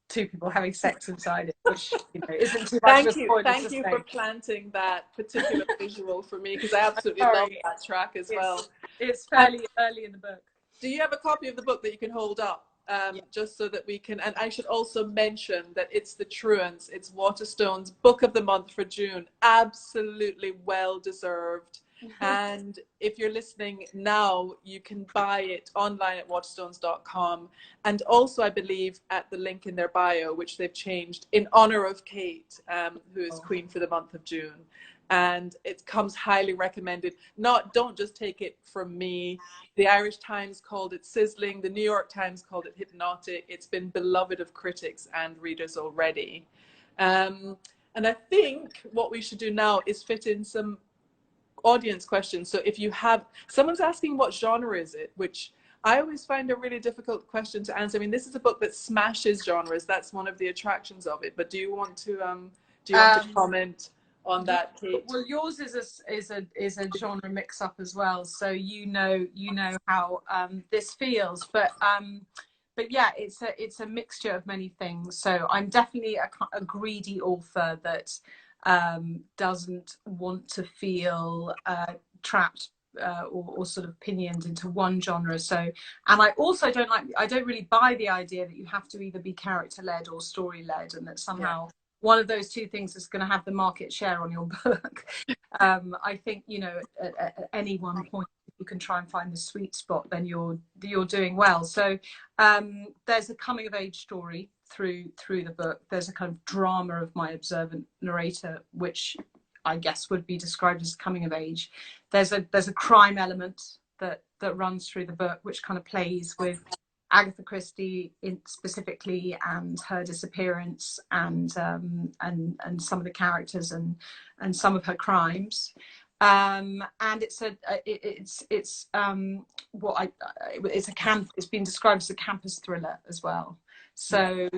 two people having sex inside it, which, you know, isn't too much of a spoiler. Thank you for planting that particular visual for me, because I absolutely love that track as well. It's fairly early in the book. Do you have a copy of the book that you can hold up? Just so that we can, and I should also mention that it's the Truants, it's Waterstones book of the month for June. Absolutely well deserved. And if you're listening now, you can buy it online at waterstones.com, and also I believe at the link in their bio, which they've changed in honor of Kate, who is Queen for the month of June. And it comes highly recommended. Don't just take it from me. The Irish Times called it sizzling. The New York Times called it hypnotic. It's been beloved of critics and readers already. And I think what we should do now is fit in some audience questions. So if you have, someone's asking what genre is it, which I always find a really difficult question to answer. I mean, this is a book that smashes genres. That's one of the attractions of it. But do you want to comment on that, Kate? Well, yours is a genre mix-up as well, so you know how this feels. But yeah, it's a mixture of many things. So I'm definitely a greedy author that doesn't want to feel trapped or sort of pinioned into one genre. So, and I also I don't really buy the idea that you have to either be character-led or story-led, and that somehow one of those two things is going to have the market share on your book. I think, you know, at any one point, if you can try and find the sweet spot, then you're doing well. So there's a coming of age story through the book. There's a kind of drama of my observant narrator, which I guess would be described as coming of age. There's a crime element that runs through the book, which kind of plays with Agatha Christie specifically, and her disappearance, and some of the characters and some of her crimes. And it's it's been described as a campus thriller as well. So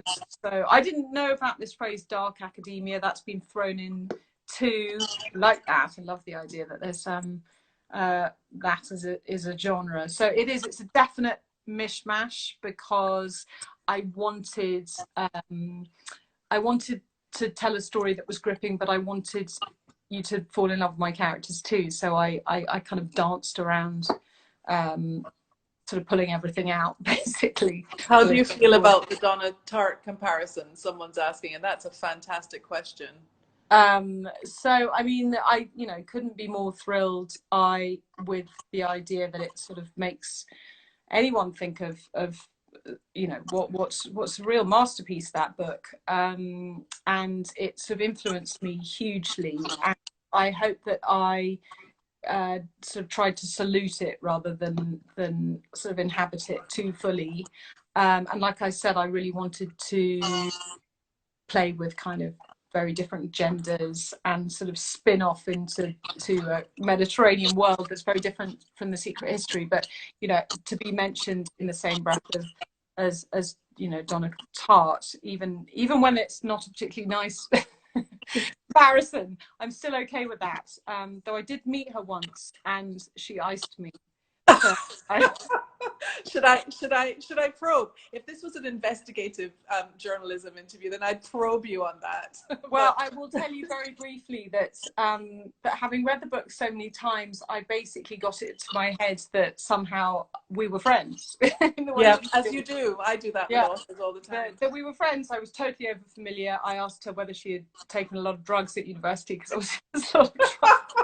I didn't know about this phrase dark academia. That's been thrown in too, like that. I love the idea that there's that is a genre. So it's a definite mishmash, because I wanted to tell a story that was gripping, but I wanted you to fall in love with my characters too. So I kind of danced around, sort of pulling everything out, basically. How do you feel about the Donna Tartt comparison? Someone's asking, and that's a fantastic question. So I mean, I couldn't be more thrilled with the idea that it sort of makes anyone think of what's a real masterpiece, that book, and it sort of influenced me hugely, and I hope that I sort of tried to salute it rather than sort of inhabit it too fully, and like I said, I really wanted to play with kind of very different genders and sort of spin off into a Mediterranean world that's very different from The Secret History, but to be mentioned in the same breath as Donna Tartt, even when it's not a particularly nice comparison, I'm still okay with that. Though I did meet her once and she iced me. So Should I probe? If this was an investigative journalism interview, then I'd probe you on that. Well, I will tell you very briefly that having read the book so many times, I basically got it to my head that somehow we were friends. Yeah, as you do. I do that with authors all the time. That we were friends. I was totally over familiar. I asked her whether she had taken a lot of drugs at university, because I was a lot of drugs.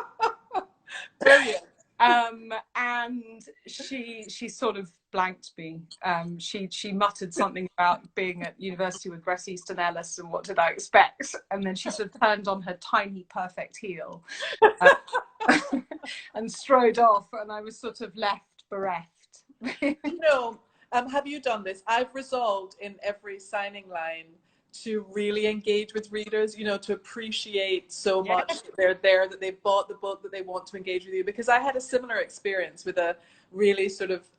Brilliant. And she sort of blanked me. She muttered something about being at university with Bret Easton Ellis and what did I expect, and then she sort of turned on her tiny perfect heel and strode off, and I was sort of left bereft. Have you done this? I've resolved in every signing line to really engage with readers, to appreciate so much that they're there, that they've bought the book, that they want to engage with you. Because I had a similar experience with a really sort of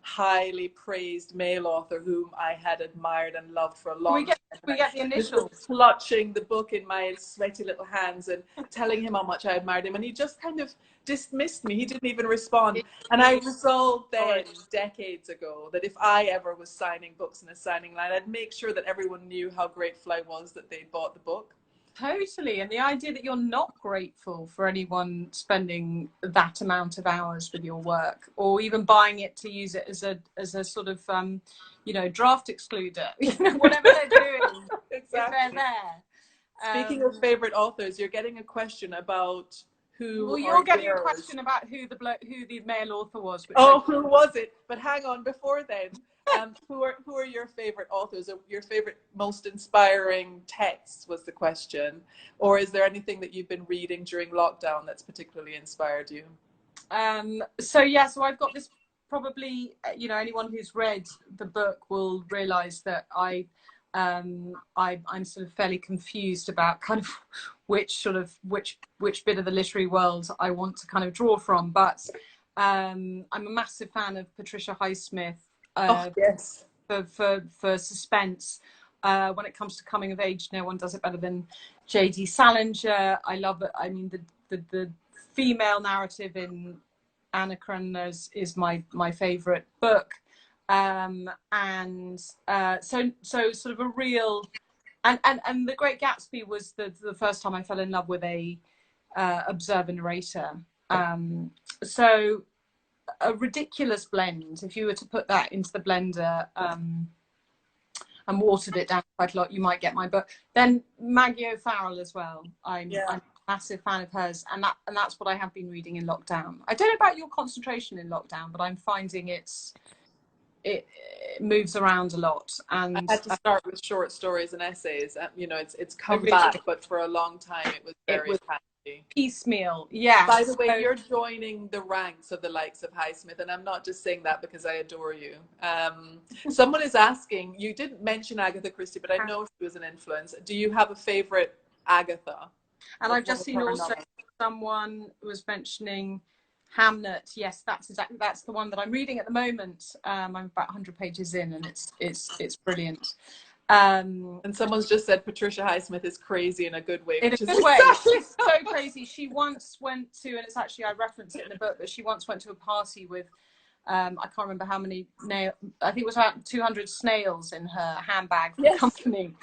highly praised male author whom I had admired and loved for a long time. We get the initials. Clutching the book in my sweaty little hands and telling him how much I admired him, and he just kind of dismissed me. He didn't even respond. And I resolved then, decades ago, that if I ever was signing books in a signing line, I'd make sure that everyone knew how grateful I was that they bought the book. Totally. And the idea that you're not grateful for anyone spending that amount of hours with your work, or even buying it to use it as a sort of draft excluder, whatever they're doing. Exactly. If they're there. Speaking of favorite authors, you're getting a question about who. Well, you're getting a question about who the male author was. Who was it? But hang on, before then, who are your favorite authors? Or your favorite, most inspiring texts was the question. Or is there anything that you've been reading during lockdown that's particularly inspired you? So I've got this. Probably, anyone who's read the book will realize that I'm sort of fairly confused about kind of which bit of the literary world I want to kind of draw from. But I'm a massive fan of Patricia Highsmith. For suspense. When it comes to coming of age, no one does it better than J.D. Salinger. I love it. I mean, the female narrative in Anna Karenina is my favorite book. So sort of a real, and The Great Gatsby was the first time I fell in love with a observer narrator. So a ridiculous blend. If you were to put that into the blender and watered it down quite a lot, you might get my book. Then Maggie O'Farrell as well. I'm a massive fan of hers, and that's what I have been reading in lockdown. I don't know about your concentration in lockdown, but I'm finding it moves around a lot. And I had to start with short stories and essays. It's come back, but for a long time it was very patchy. Piecemeal. Yeah. By the way, you're joining the ranks of the likes of Highsmith, and I'm not just saying that because I adore you. Someone is asking, you didn't mention Agatha Christie, but I know she was an influence. Do you have a favorite Agatha? And I've just seen also someone was mentioning Hamnet. Yes, that's the one that I'm reading at the moment. I'm about 100 pages in, and it's brilliant. And someone's just said Patricia Highsmith is crazy in a good way. In a good way. She's so crazy. She once went to, and it's actually, I reference it in the book, but she once went to a party with, I can't remember how many, I think it was about 200 snails in her handbag for the company.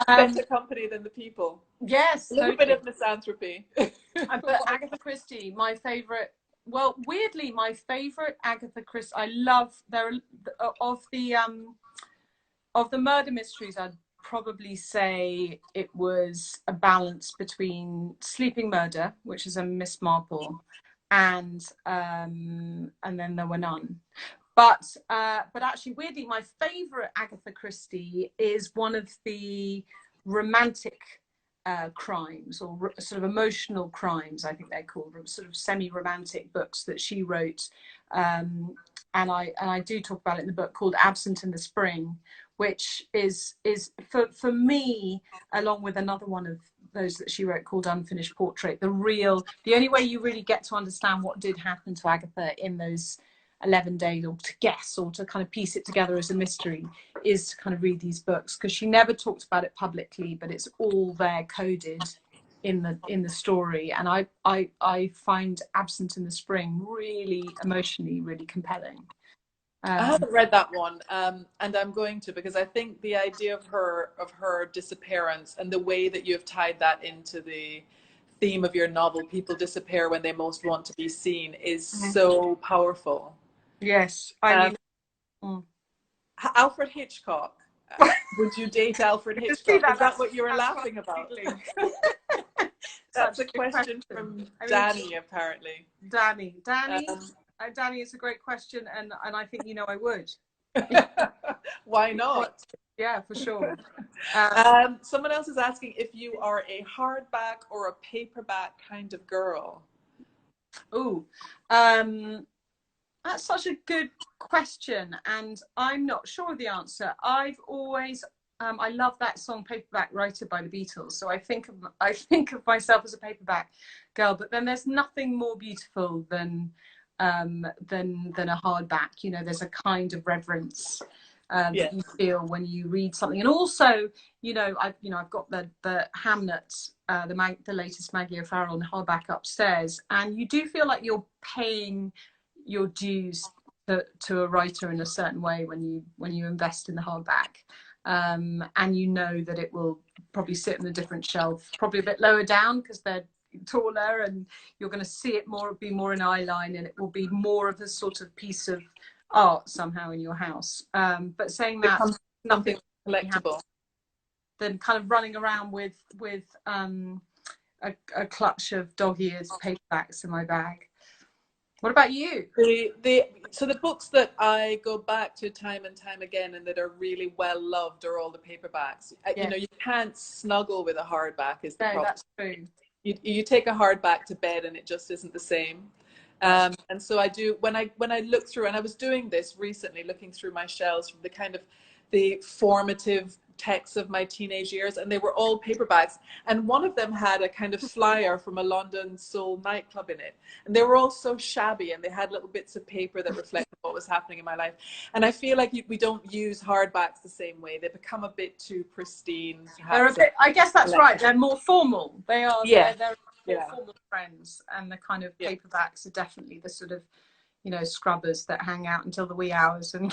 Better company than the people. Yes. A little bit of misanthropy. But Agatha Christie, my favourite, well, weirdly, my favourite Agatha Christie, I love, of the murder mysteries, I'd probably say it was a balance between Sleeping Murder, which is a Miss Marple, and then there were none. But actually, weirdly, my favourite Agatha Christie is one of the romantic crimes, or sort of emotional crimes, I think they're called, sort of semi-romantic books that she wrote. And I do talk about it in the book, called Absent in the Spring, which is for me, along with another one of those that she wrote called Unfinished Portrait, the only way you really get to understand what did happen to Agatha in those 11 days, or to guess, or to kind of piece it together as a mystery, is to kind of read these books, because she never talked about it publicly, but it's all there coded in the story. And I find Absent in the Spring really emotionally really compelling. I haven't read that one, and I'm going to, because I think the idea of her disappearance and the way that you have tied that into the theme of your novel, people disappear when they most want to be seen, is so powerful. Yes. Alfred Hitchcock. Would you date Alfred Hitchcock? Is that what you were laughing about? That's a question from Danny, apparently. Danny, it's a great question, and I think I would. Why not? Yeah, for sure. Someone else is asking if you are a hardback or a paperback kind of girl. Oh, that's such a good question, and I'm not sure of the answer. I've always, I love that song "Paperback Writer" by the Beatles, so I think of myself as a paperback girl. But then there's nothing more beautiful than a hardback. There's a kind of reverence that you feel when you read something, and also, I've got the Hamnet, the latest Maggie O'Farrell hardback upstairs, and you do feel like you're paying your dues to a writer in a certain way when you invest in the hardback, and that it will probably sit on a different shelf, probably a bit lower down because they're taller, and you're going to see it be more in eye line, and it will be more of a sort of piece of art somehow in your house. But saying that, nothing collectible than kind of running around with a clutch of dog-eared paperbacks in my bag. What about you? So the books that I go back to time and time again and that are really well loved are all the paperbacks. You can't snuggle with a hardback, is the problem. That's true. You take a hardback to bed and it just isn't the same. And so I do, when I look through, and I was doing this recently, looking through my shelves from the formative texts of my teenage years, and they were all paperbacks, and one of them had a kind of flyer from a London soul nightclub in it, and they were all so shabby, and they had little bits of paper that reflected what was happening in my life. And I feel like we don't use hardbacks the same way. They become a bit too pristine. They're a bit, I guess that's right, they're more formal. They are. They're more formal friends, and the kind of paperbacks are definitely the sort of scrubbers that hang out until the wee hours. And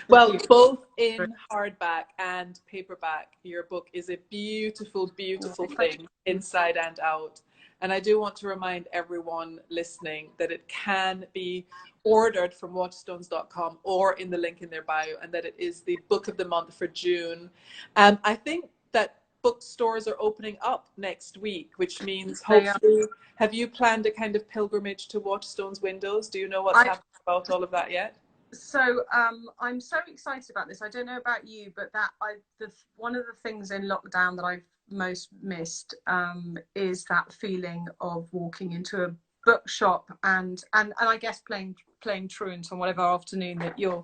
well, both in hardback and paperback, your book is a beautiful, beautiful thing, inside and out. And I do want to remind everyone listening that it can be ordered from waterstones.com or in the link in their bio, and that it is the book of the month for June. I think that bookstores are opening up next week, which means hopefully, have you planned a kind of pilgrimage to Waterstones windows? Do you know what's happening about all of that yet? So I'm so excited about this. I don't know about you, but one of the things in lockdown that I've most missed is that feeling of walking into a bookshop and I guess playing playing truant on whatever afternoon that you're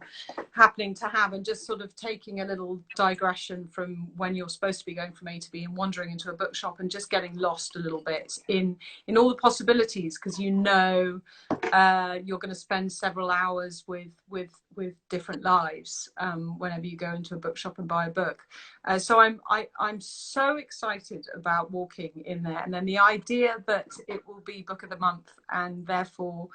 happening to have, and just sort of taking a little digression from when you're supposed to be going from A to B and wandering into a bookshop and just getting lost a little bit in all the possibilities, because you're going to spend several hours with different lives whenever you go into a bookshop and buy a book. So I'm so excited about walking in there, and then the idea that it will be book of the month, and therefore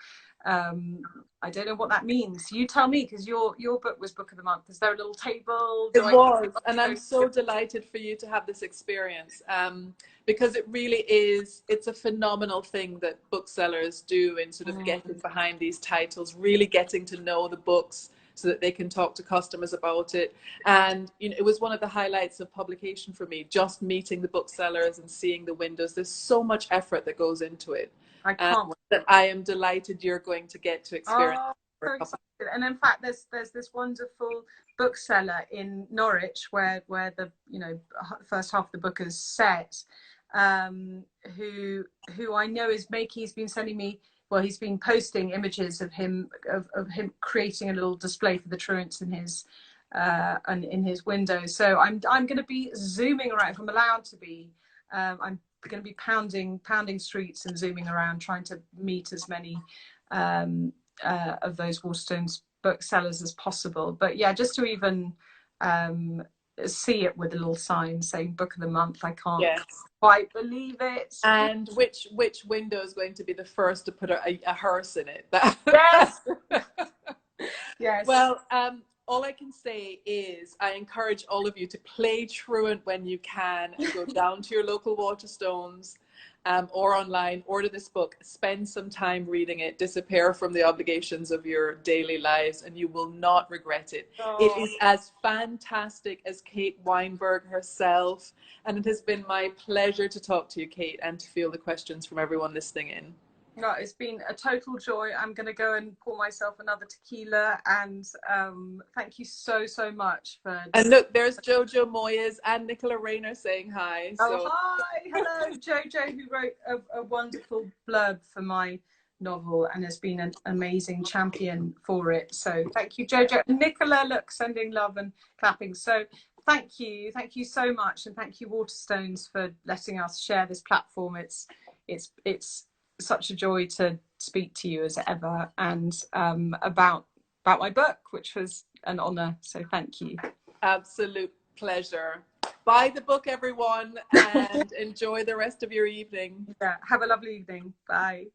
I don't know what that means. You tell me, because your book was book of the month. Is there a little table? It was, and I'm so delighted for you to have this experience, because it really is, it's a phenomenal thing that booksellers do in sort of getting behind these titles, really getting to know the books so that they can talk to customers about it. And you know, it was one of the highlights of publication for me, just meeting the booksellers and seeing the windows. There's so much effort that goes into it. I can't wait. That I am delighted you're going to get to experience. Oh, so excited. And in fact, there's this wonderful bookseller in Norwich where the first half of the book is set, who I know he's been sending me, well, he's been posting images of him creating a little display for the truants in his window. So I'm going to be zooming around if I'm allowed to be. I'm going to be pounding streets and zooming around, trying to meet as many of those Waterstones booksellers as possible. But yeah, just to even see it with a little sign saying book of the month, I can't quite believe it. And which window is going to be the first to put a hearse in it? Yes. Yes. Well, all I can say is I encourage all of you to play truant when you can, and go down to your local Waterstones or online, order this book, spend some time reading it, disappear from the obligations of your daily lives, and you will not regret it. Oh. It is as fantastic as Kate Weinberg herself, and it has been my pleasure to talk to you, Kate, and to feel the questions from everyone listening in. No, it's been a total joy. I'm going to go and pour myself another tequila, and thank you so much for. And look, there's Jojo Moyes and Nicola Rayner saying hi. Oh, hi, hello, Jojo, who wrote a wonderful blurb for my novel and has been an amazing champion for it. So thank you, Jojo. And Nicola, look, sending love and clapping. So thank you so much, and thank you, Waterstones, for letting us share this platform. It's such a joy to speak to you as ever, and about my book, which was an honor. So thank you. Absolute pleasure. Buy the book, everyone, and enjoy the rest of your evening. Yeah, have a lovely evening. Bye.